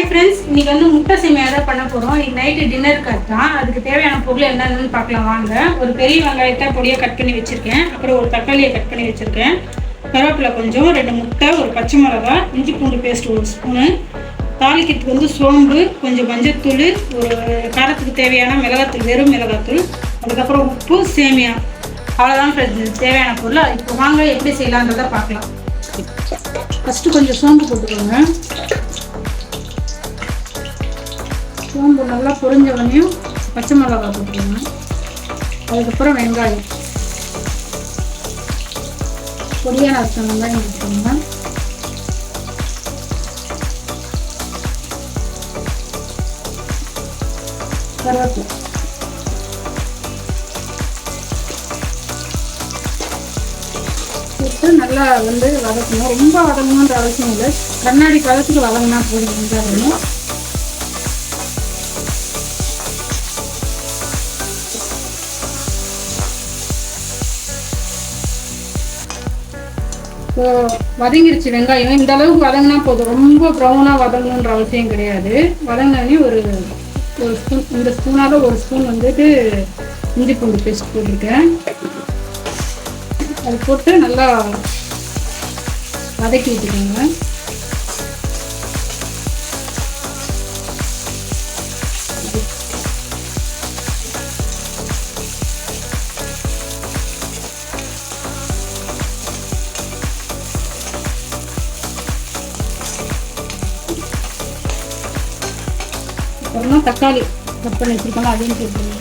Hi friends, இன்னைக்கு வந்து முட்டை சேமியா தான் பண்ண போகிறோம். இன்னைக்கு நைட்டு டின்னருக்கு தான். அதுக்கு தேவையான பொருள் என்னென்னு பார்க்கலாம் வாங்க. ஒரு பெரிய வெங்காயத்தை பொடியாக கட் பண்ணி வச்சுருக்கேன். அப்புறம் ஒரு தக்காளியை கட் பண்ணி வச்சுருக்கேன். கருவேப்பிலை கொஞ்சம், 2 முட்டை, ஒரு பச்சை மிளகா, இஞ்சி பூண்டு பேஸ்ட் 1 ஸ்பூனு, தாளிக்கிறதுக்கு வந்து சோம்பு, கொஞ்சம் மஞ்சத்தூள், ஒரு காரத்துக்கு தேவையான மிளகாத்தூள், வெறும் மிளகாத்தூள், அதுக்கப்புறம் உப்பு, சேமியா. அவ்வளோதான் ஃப்ரெண்ட்ஸ் தேவையான பொருள். இப்போ வாங்க எப்படி செய்யலான்றதை பார்க்கலாம். ஃபஸ்ட்டு கொஞ்சம் சோம்பு போட்டுக்கோங்க. சோம்பு நல்லா பொரிஞ்சவனையும் பச்சை மிளகா போட்டுக்கோங்க. அதுக்கப்புறம் வெங்காயம், பொடியாக நறுக்கின வெங்காயம் போட்டுக்கோங்க. கருவேப்பிலை, போட்டு நல்லா வந்து வதக்கணும். ரொம்ப வதங்கணுன்ற அவசியம் இல்லை, கண்ணாடி பதத்துக்கு வதங்கினா போதும். வெங்காயம் ஸோ வதங்கிருச்சு. வெங்காயம் இந்த அளவுக்கு வதங்கினா போதும், ரொம்ப ப்ரௌனாக வதங்கணுன்ற அவசியம் கிடையாது. வதங்கினே ஒரு ஸ்பூன், இந்த ஸ்பூனால 1 ஸ்பூன் வந்துட்டு இஞ்சி பூண்டு பேஸ்ட் போட்டிருக்கேன். அது போட்டு நல்லா வதக்கி விட்டுக்கோங்க. அப்புறமா தக்காளி கட் பண்ணி வச்சுருக்கோம், அதையும் போட்டுருங்க.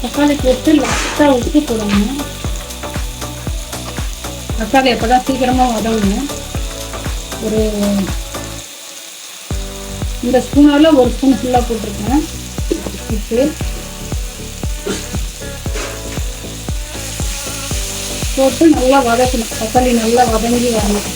தக்காளி போட்டு லைட்டாக உப்பு போடணும். தக்காளி அப்போ தான் சீக்கிரமாக வதங்கணும். ஒரு இந்த ஸ்பூனால் 1 ஸ்பூன் ஃபுல்லாக போட்டிருக்கேன் உப்பு. போட்டு நல்லா வதக்கணும். தக்காளி நல்லா வதங்கி வரணும்.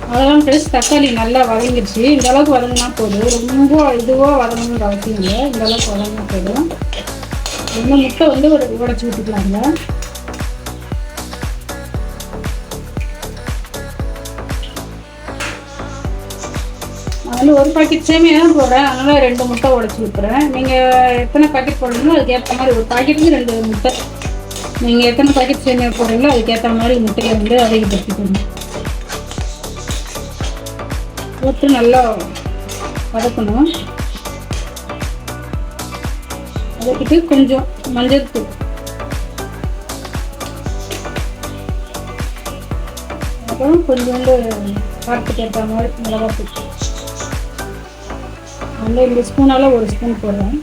அதெல்லாம் டேஸ்ட். தக்காளி நல்லா வதங்கிடுச்சு. இந்த அளவுக்கு வதங்கினா போதும், ரொம்ப இதுவாக வதங்கணுன்ற அவசியம் இல்லை. இந்த அளவுக்கு வதங்கினா போதும். இன்னும் முட்டை வந்து உடைச்சி விட்டுக்கலாங்க. அதில் 1 பாக்கெட் சேமியா தான் போடுறேன், அதனால் 2 முட்டை உடைச்சி விட்டுறேன். நீங்கள் எத்தனை பாக்கெட் போடுறீங்களோ அதுக்கேற்ற மாதிரி, ஒரு பாக்கெட்டுக்கு 2 முட்டை. நீங்கள் எத்தனை பாக்கெட் சேமியா போடுறீங்களோ அதுக்கேற்ற மாதிரி முட்டையை வந்து அதிகப்படுத்திக்கணும். போட்டு நல்லா வதக்கணும். வதக்கிட்டு கொஞ்சம் மஞ்சள்தூள், அப்புறம் கொஞ்சோண்டு காரத்துக்கு ஏற்ற மாதிரி மிளகாத்தூள். அதில் இந்த ஸ்பூனால் 1 ஸ்பூன் போடுறேன்.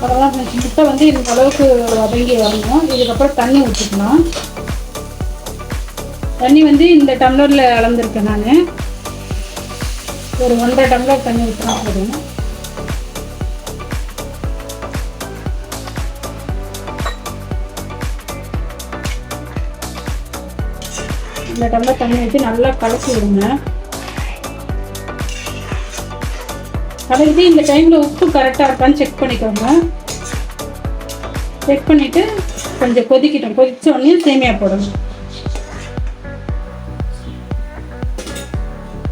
அதெல்லாம் முட்டை வந்து இந்த அளவுக்கு வதங்கி வரணும். இதுக்கப்புறம் தண்ணி ஊற்றிக்கலாம். தண்ணி வந்து இந்த டம்ளரில் அளந்துருக்கேன் நான். ஒரு 1.5 டம்ளர் தண்ணி ஊற்றினா போதும். இந்த டம்ளர் தண்ணி ஊற்றி நல்லா கலக்கி விடுங்க. கலக்கி இந்த டைமில் உப்பு கரெக்டாக இருக்கான்னு செக் பண்ணிக்கோங்க. செக் பண்ணிவிட்டு கொஞ்சம் கொதிக்கிட்டோம். கொதிச்ச உடனே சேமியா போடணும்.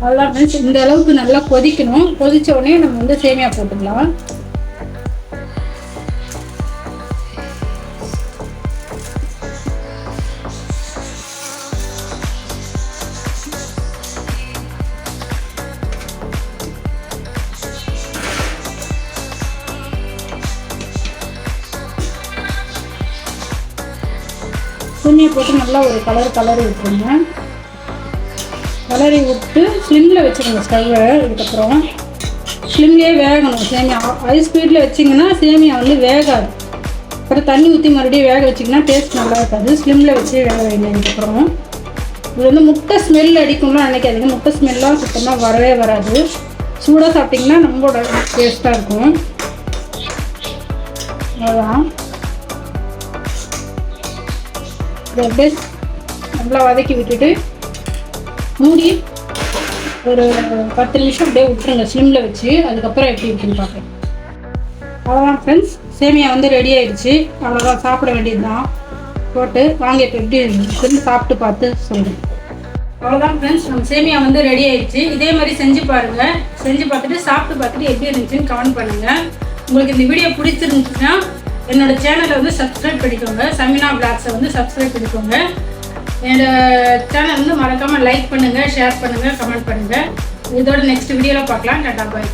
அதெல்லாம் இந்த அளவுக்கு நல்லா கொதிக்கணும். கொதிச்ச உடனே நம்ம வந்து சேமியா போட்டுக்கலாம். துணியை போட்டு நல்லா ஒரு கலர் விட்டுருங்க. கலரி விட்டு ஸ்லிம்மில் வச்சுக்கோங்க ஸ்டவ்வை. இதுக்கப்புறம் ஸ்லிம்லேயே வேகணும் சேமியா. ஹை ஸ்பீடில் வச்சிங்கன்னா சேமியா வந்து வேகாது. அப்புறம் தண்ணி ஊற்றி மறுபடியும் வேக வச்சிங்கன்னா டேஸ்ட் நல்லா இருக்காது. ஸ்லிம்மில் வச்சு வேக வைங்க. இதுக்கப்புறம் இது வந்து முட்டை ஸ்மெல் அடிக்கும்லாம் நினைக்காதீங்க. முட்டை ஸ்மெல்லாம் சுத்தமாக வரவே வராது. சூடாக சாப்பிட்டிங்கன்னா நம்மளோட டேஸ்ட்டாக இருக்கும். அவ்வளோதான். இதை அப்படியே நல்லா வதக்கி விட்டுட்டு மூடி ஒரு 10 நிமிஷம் அப்படியே விட்டுருங்க ஸ்லிம்மில் வச்சு. அதுக்கப்புறம் எப்படி இருக்குன்னு பார்ப்பேன். அவ்வளோதான் ஃப்ரெண்ட்ஸ், சேமியா வந்து ரெடி ஆயிடுச்சு. அவ்வளோதான், சாப்பிட வேண்டியது தான். போட்டு வாங்க இப்போ எப்படி இருக்குன்னு சாப்பிட்டு பார்த்து சொல்கிறேன். அவ்வளோதான் ஃப்ரெண்ட்ஸ், நம்ம சேமியா வந்து ரெடி ஆயிடுச்சு. இதே மாதிரி செஞ்சு பாருங்கள். செஞ்சு பார்த்துட்டு சாப்பிட்டு பார்த்துட்டு எப்படி இருந்துச்சுன்னு கமெண்ட் பண்ணுங்கள். உங்களுக்கு இந்த வீடியோ பிடிச்சிருந்துச்சுன்னா என்னோட சேனலை வந்து சப்ஸ்கிரைப் பண்ணிக்கோங்க. சமினா விளாக்ஸை வந்து சப்ஸ்கிரைப் பண்ணிக்கோங்க. என்னோடய சேனல் வந்து மறக்காமல் லைக் பண்ணுங்கள், ஷேர் பண்ணுங்கள், கமெண்ட் பண்ணுங்கள். இதோட நெக்ஸ்ட் வீடியோவில் பார்க்கலாம். டாடா பாய்.